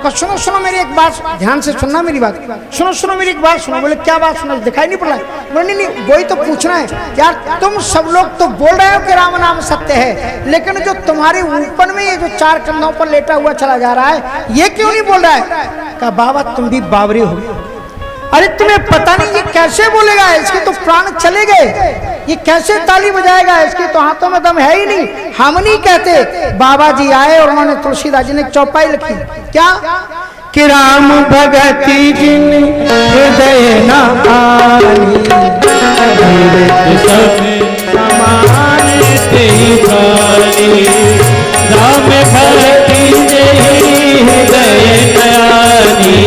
कहा सुनो सुनो मेरी एक बात, ध्यान से सुनना मेरी बात, सुनो सुनो मेरी एक बात सुनो। बोले क्या बात सुनो, दिखाई नहीं पड़ रहा है? बोले नहीं वही तो पूछना है यार, तुम सब लोग तो बोल रहे हो कि राम नाम सत्य है, लेकिन जो तुम्हारे ऊपर में ये जो चार कंधों पर लेटा हुआ चला जा रहा है, ये क्यों नहीं बोल रहा है? कहा बाबा तुम भी बावरी हो, अरे तुम्हें पता नहीं ये कैसे बोलेगा, इसके तो प्राण चले गए, ये कैसे ताली बजाएगा, इसके तो हाथों में दम है ही नहीं, हम नहीं कहते। बाबा जी आए और उन्होंने तुलसीदास जी ने चौपाई लिखी, क्या कि राम भगति जिन हृदय न आनी, राम भगति जिन हृदय न आनी,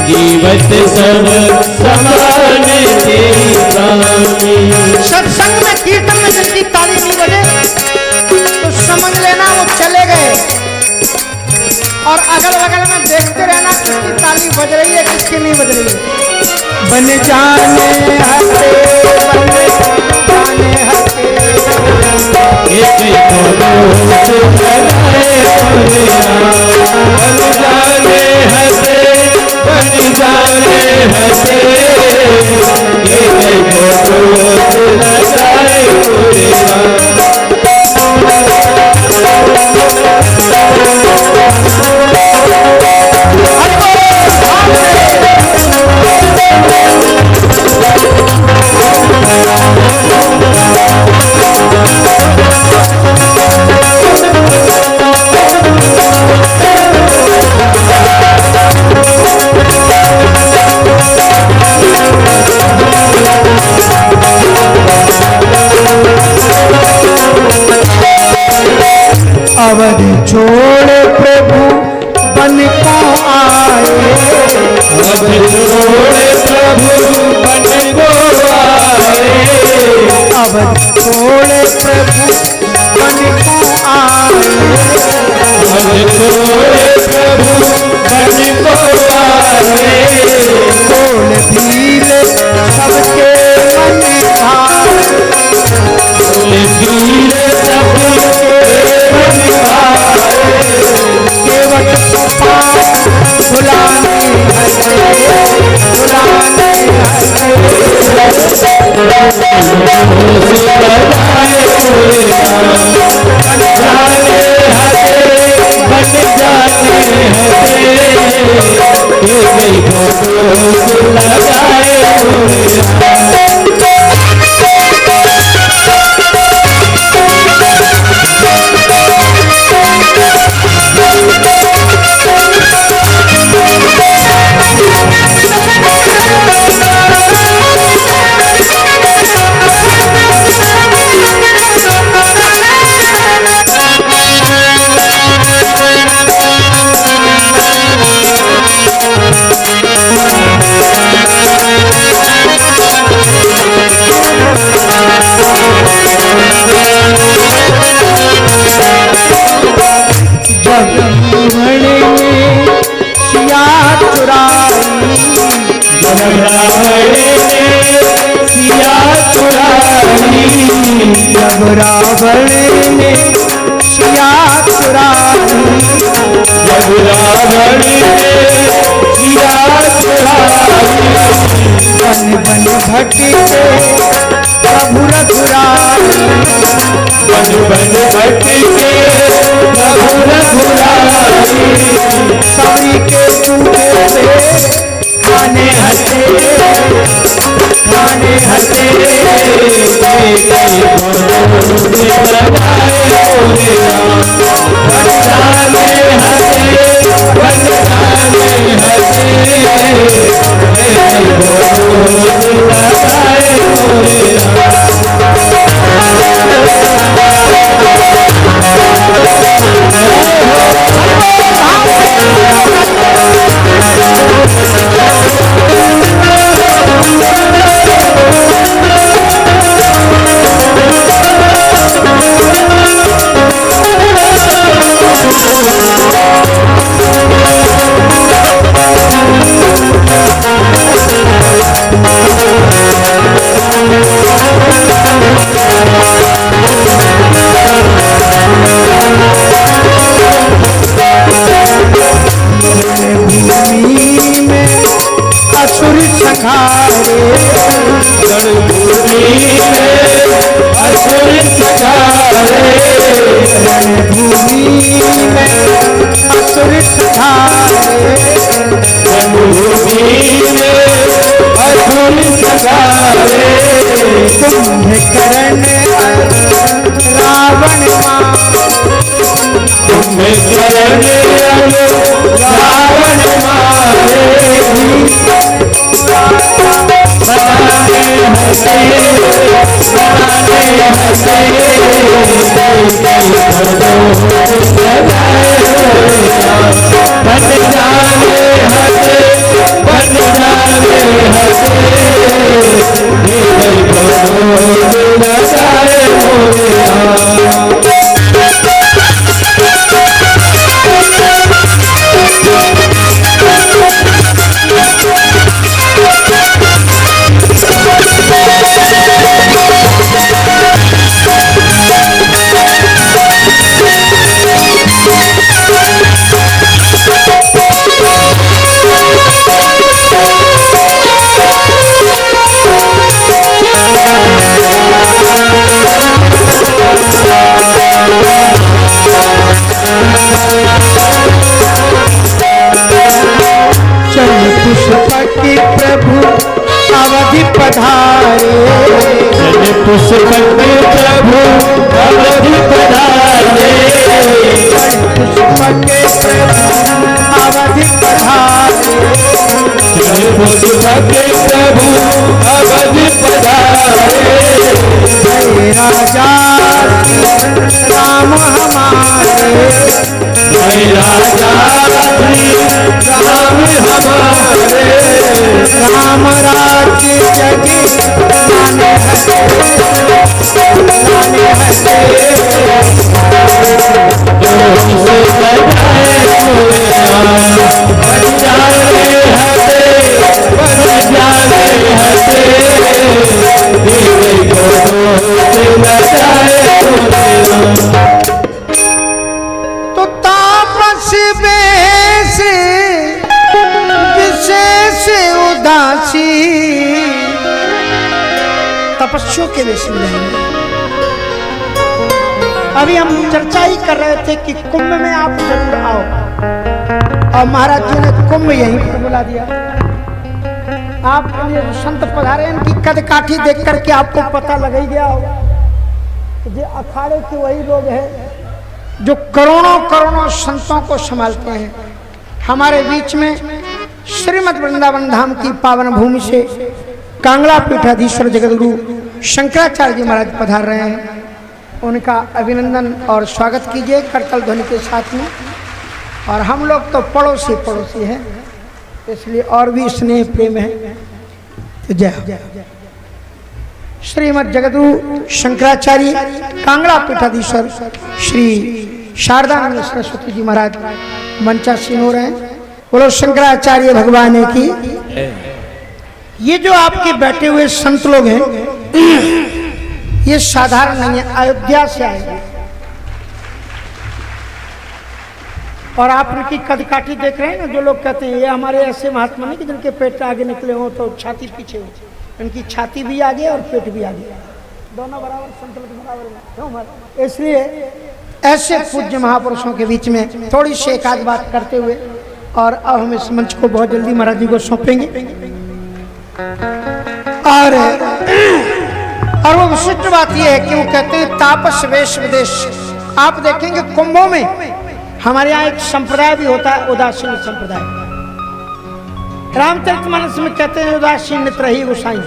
जीवत सब समान सत्संग में कीर्तन में जिसकी ताली नहीं बजे तो समझ लेना वो चले गए, और अगल बगल में देखते रहना किसकी ताली बज रही है किसकी नहीं बज रही है। बन जाने हटे, बन जाने हटे, एक बन जाने हटे, बन जाने हटे, छोड़ प्रभु बन को आए, अब छोड़ प्रभु बन को आए, अब छोड़ प्रभु बन को आए, अब छोड़ प्रभु बन को आए, बोल भील सबके मन भाए, वीर सबके मन भाए, केवट पाप भुलाने हटे, भुलाने हटे, जाने हटे बन जाने हटे, ये गई लगाए रावण ने सिया चुराई, जब रावण ने सिया चुराई, बन बन भटके प्रभु रघुराई, बन बन भटके प्रभु रघुराई, सभी के टूटे से खाने हटे, खाने हटे, पुष्पक प्रभु अवधि पधारे, पुष्पक प्रभु अवधि पधारे, पुष्पक प्रभु अवधि पधारे, जय राजा राम हमारे, राजा राम हमारे राम राज्य जगी लाने हटे तुमसे बजाए बन जाने हटे तो तापस बेस विशेष उदासी तपस्या के वेश में रहेंगे। अभी हम चर्चा ही कर रहे थे कि कुंभ में आप जरूर आओ, और महाराज जी ने कुंभ यहीं पर बुला दिया। आपके लिए संत पधारे, इनकी कद काठी देख करके आपको पता लग ही गया होगा कि ये अखाड़े के वही लोग हैं जो करोड़ों करोड़ों संतों को संभालते हैं। हमारे बीच में श्रीमद् वृंदावन धाम की पावन भूमि से कांगड़ा पीठाधीश्वर जगतगुरु शंकराचार्य जी महाराज पधार रहे हैं। उनका अभिनंदन और स्वागत कीजिए करतल ध्वनि के साथ में। और हम लोग तो पड़ोसी हैं, इसलिए और भी स्नेह प्रेम है। तो जय हो। श्रीमद् जगतगुरु शंकराचार्य कांगड़ा पीठाधीश्वर श्री शारदानंद सरस्वती जी महाराज मंचासीन हो रहे हैं। बोलो शंकराचार्य भगवान की। ये जो आपके बैठे हुए संत लोग हैं ये साधारण नहीं है, अयोध्या से आए और आप इनकी कद काठी देख रहे हैं ना। जो लोग कहते हैं ये हमारे ऐसे महात्मा नहीं कि जिनके पेट आगे निकले हो तो छाती पीछे हो, इनकी छाती भी आगे और पेट भी आगे, दोनों बराबर संतुलित बराबर। इसलिए ऐसे पूज्य महापुरुषों के बीच में थोड़ी सी एक आध बात करते हुए और अब हम इस मंच को बहुत जल्दी महाराज जी को सौंपेंगे। और वो विशिष्ट बात यह है कि वो कहते हैं तापस वेश विदेश। आप देखेंगे कुंभों में हमारे यहाँ एक संप्रदाय भी होता है, उदासीन संप्रदाय। रामचरितमानस में कहते हैं उदासीन नित रही गोसाई।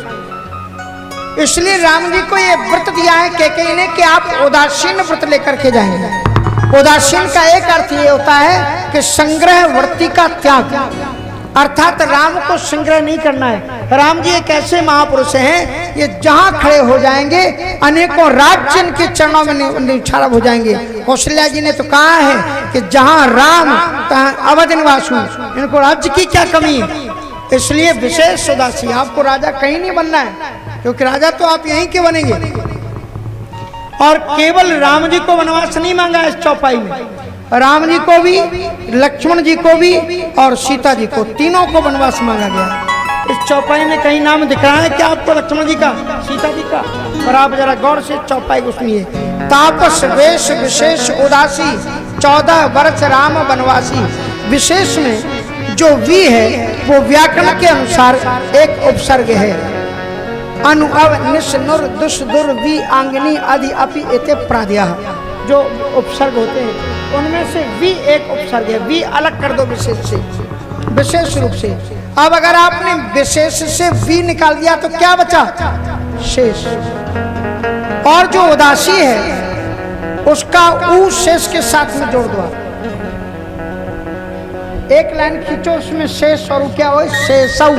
इसलिए राम जी को ये व्रत दिया है कैकेयी ने कि आप उदासीन व्रत लेकर के जाएंगे। उदासीन का एक अर्थ ये होता है कि संग्रह वृत्ति का त्याग, अर्थात राम को संग्रह नहीं करना है। राम जी एक ऐसे महापुरुष हैं, ये जहां खड़े हो जाएंगे अनेकों राज्य इनके चरणों में निछावर हो जाएंगे। कौशल्या जी ने तो कहा है कि जहां राम तहां अवध निवास हूं, इनको राज्य की क्या कमी है। इसलिए विशेष उदासी, आपको राजा कहीं नहीं बनना है, क्योंकि राजा तो आप यहीं के बनेंगे। और केवल राम जी को वनवास नहीं मांगा इस चौपाई में, राम जी को भी, लक्ष्मण जी को भी और सीता जी को, तीनों को वनवास मांगा गया। इस चौपाई में कहीं नाम दिख रहा है क्या आपको लक्ष्मण जी का, सीता जी का? और आप जरा गौर से चौपाई को सुनिए। तापस वेश विशेष उदासी 14 वर्ष राम वनवासी। विशेष में जो वी है वो व्याकरण के अनुसार एक उपसर्ग है। अनु अव निश नुर दुष दुर वी आंगनी आदि अपि एते प्रादया, जो उपसर्ग होते हैं उनमें से वी एक उपसर्ग है। वी अलग कर दो विशेष से, विशेष रूप से। अब अगर आपने विशेष से वी निकाल दिया तो क्या बचा? शेष। और जो उदासी है उसका ऊ शेष के साथ में जोड़ दो। एक लाइन खींचो, उसमें शेष और क्या हो? शेषौ,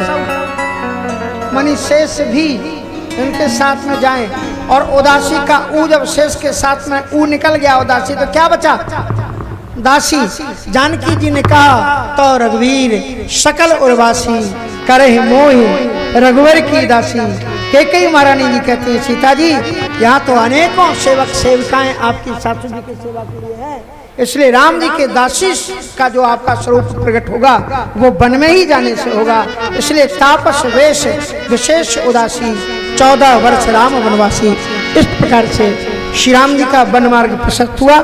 मानी शेष भी इनके साथ में जाए। और उदासी का ऊ जब शेष के साथ में ऊ निकल गया उदासी, तो क्या बचा? दासी। जानकी जी ने कहा तो रघुवीर सकल उर्वासी करे मोहि रघुवर की दासी। कैकेयी महारानी जी कहती है सीता जी यहाँ तो अनेकों सेवक सेविकाएं आपकी सासू जी की सेवा के लिए हैं, इसलिए राम जी के दासी का जो आपका स्वरूप प्रकट होगा वो वन में ही जाने से होगा। इसलिए तापस वेश विशेष उदासी 14 वर्ष राम वनवासी। इस प्रकार से श्री राम जी का वन मार्ग प्रशस्त हुआ।